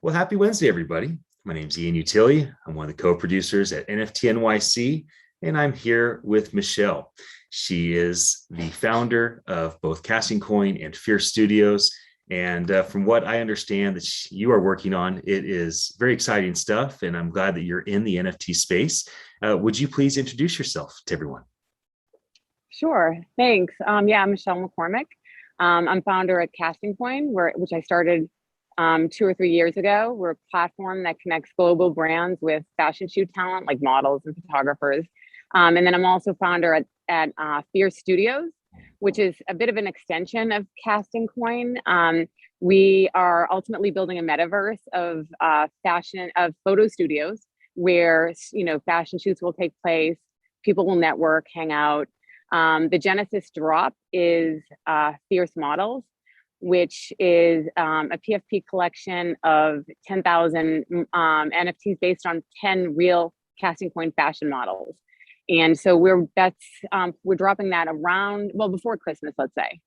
Well, happy Wednesday, everybody. My name is Ian Utilli. I'm one of the co-producers at NFT NYC, and I'm here with Michelle. She is the founder of both Casting Coin and Fierce Studios. And from what I understand that you are working on, it is very exciting stuff, and I'm glad that you're in the NFT space. Would you please introduce yourself to everyone? Sure, thanks. Yeah, I'm Michelle McCormick. I'm founder at Casting Coin, which I started 2 or 3 years ago. We're a platform that connects global brands with fashion shoot talent like models and photographers. And then I'm also founder at Fierce Studios, which is a bit of an extension of Casting Coin. We are ultimately building a metaverse of photo studios where fashion shoots will take place, people will network, hang out. The Genesis drop is Fierce Models, which is a PFP collection of 10,000 NFTs based on 10 real Casting Coin fashion models. And so we're dropping that before Christmas, let's say.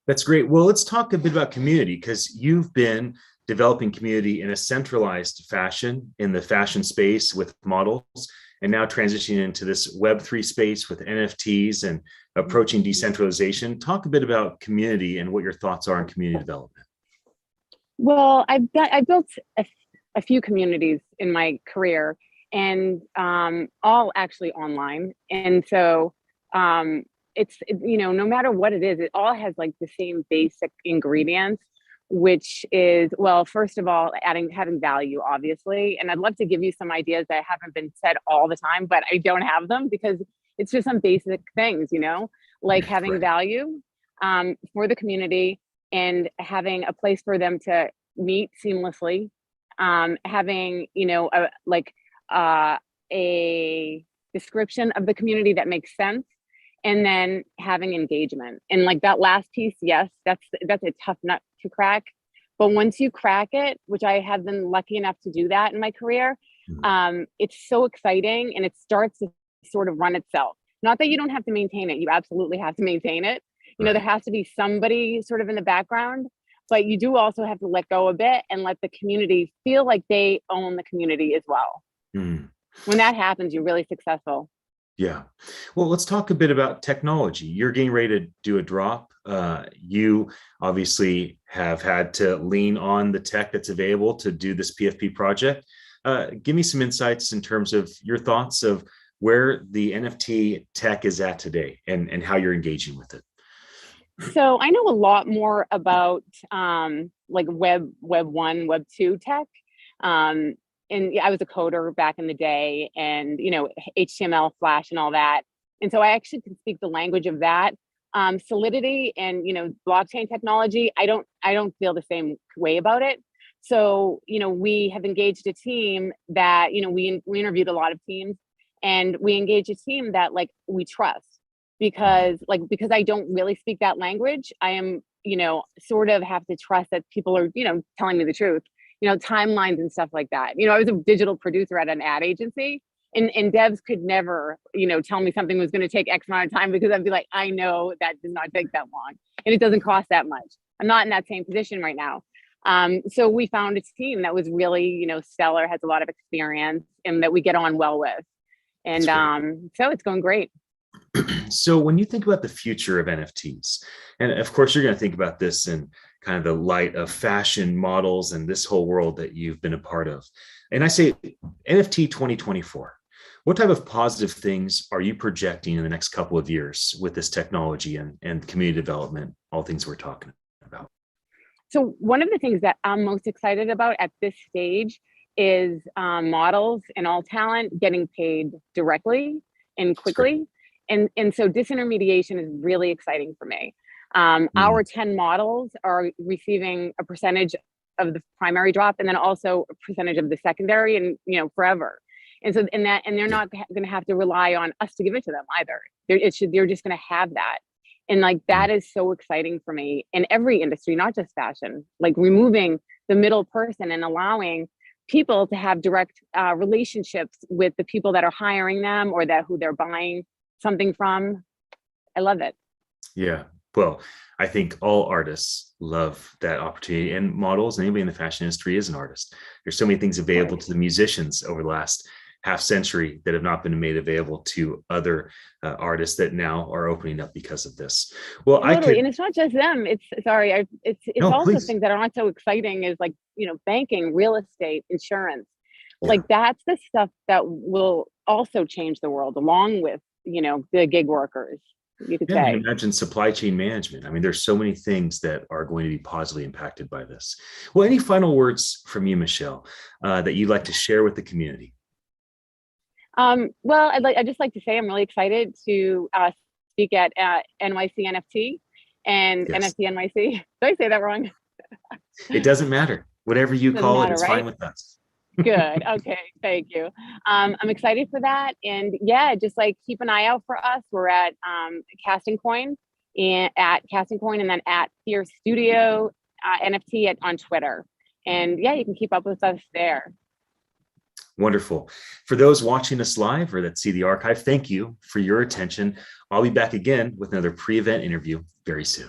That's great. Well, let's talk a bit about community, because you've been developing community in a centralized fashion in the fashion space with models, and now transitioning into this Web3 space with NFTs and approaching decentralization. Talk a bit about community and what your thoughts are on community development. Well, I've built a few communities in my career, and all actually online. And so it's no matter what it is, it all has like the same basic ingredients, which is, well, first of all, having value, obviously. And I'd love to give you some ideas that haven't been said all the time, but I don't have them because it's just some basic things, like having value for the community and having a place for them to meet seamlessly, having, a description of the community that makes sense, and then having engagement. And like that last piece, yes, that's a tough nut to crack. But once you crack it, which I have been lucky enough to do that in my career, it's so exciting, and it starts to sort of run itself. Not that you don't have to maintain it. You absolutely have to maintain it. There has to be somebody sort of in the background, but you do also have to let go a bit and let the community feel like they own the community as well. When that happens, you're really successful. Yeah. Well, let's talk a bit about technology. You're getting ready to do a drop. You obviously have had to lean on the tech that's available to do this PFP project. Give me some insights in terms of your thoughts of where the NFT tech is at today and how you're engaging with it. So I know a lot more about like web 1, web 2 tech. And I was a coder back in the day, and HTML, Flash, and all that. And so I actually can speak the language of that. Solidity and blockchain technology, I don't feel the same way about it. So we have engaged a team that we interviewed a lot of teams, and we engaged a team that like we trust, because I don't really speak that language. I am sort of have to trust that people are telling me the truth. Timelines and stuff like that. I was a digital producer at an ad agency, and devs could never, tell me something was going to take X amount of time, because I'd be like, I know that does not take that long, and it doesn't cost that much. I'm not in that same position right now. So we found a team that was really, stellar, has a lot of experience, and that we get on well with. And so it's going great. So when you think about the future of NFTs, and of course you're going to think about this in kind of the light of fashion models and this whole world that you've been a part of, and I say NFT 2024, what type of positive things are you projecting in the next couple of years with this technology and community development, all things we're talking about? So one of the things that I'm most excited about at this stage is models and all talent getting paid directly and quickly. And so disintermediation is really exciting for me. Our 10 models are receiving a percentage of the primary drop, and then also a percentage of the secondary, and forever. And so and they're not going to have to rely on us to give it to them either. They're just going to have that. And like that is so exciting for me in every industry, not just fashion, like removing the middle person and allowing people to have direct relationships with the people that are hiring them, or who they're buying something from. I love it. Yeah. Well, I think all artists love that opportunity, and models, anybody in the fashion industry is an artist. There's so many things Of available course. to the musicians over the last half century that have not been made available to other artists that now are opening up because of this. Well, I Totally. could, And it's not just them. It's sorry, it's no, also please. things that are not so exciting as like, banking, real estate, insurance. Yeah. Like that's the stuff that will also change the world along with, the gig workers, you could Yeah, and say. imagine supply chain management. I mean, there's so many things that are going to be positively impacted by this. Well, any final words from you, Michelle, that you'd like to share with the community? Well, I'd just like to say I'm really excited to speak at NYC NFT and Yes, NFT NYC. Did I say that wrong? it doesn't matter. Whatever you Doesn't call it, matter, it's fine right? with us. Good. Okay. Thank you. I'm excited for that. And yeah, just like keep an eye out for us. We're at Casting Coin and at Casting Coin and then at Fierce Studio NFT on Twitter. And yeah, you can keep up with us there. Wonderful. For those watching us live or that see the archive, thank you for your attention. I'll be back again with another pre-event interview very soon.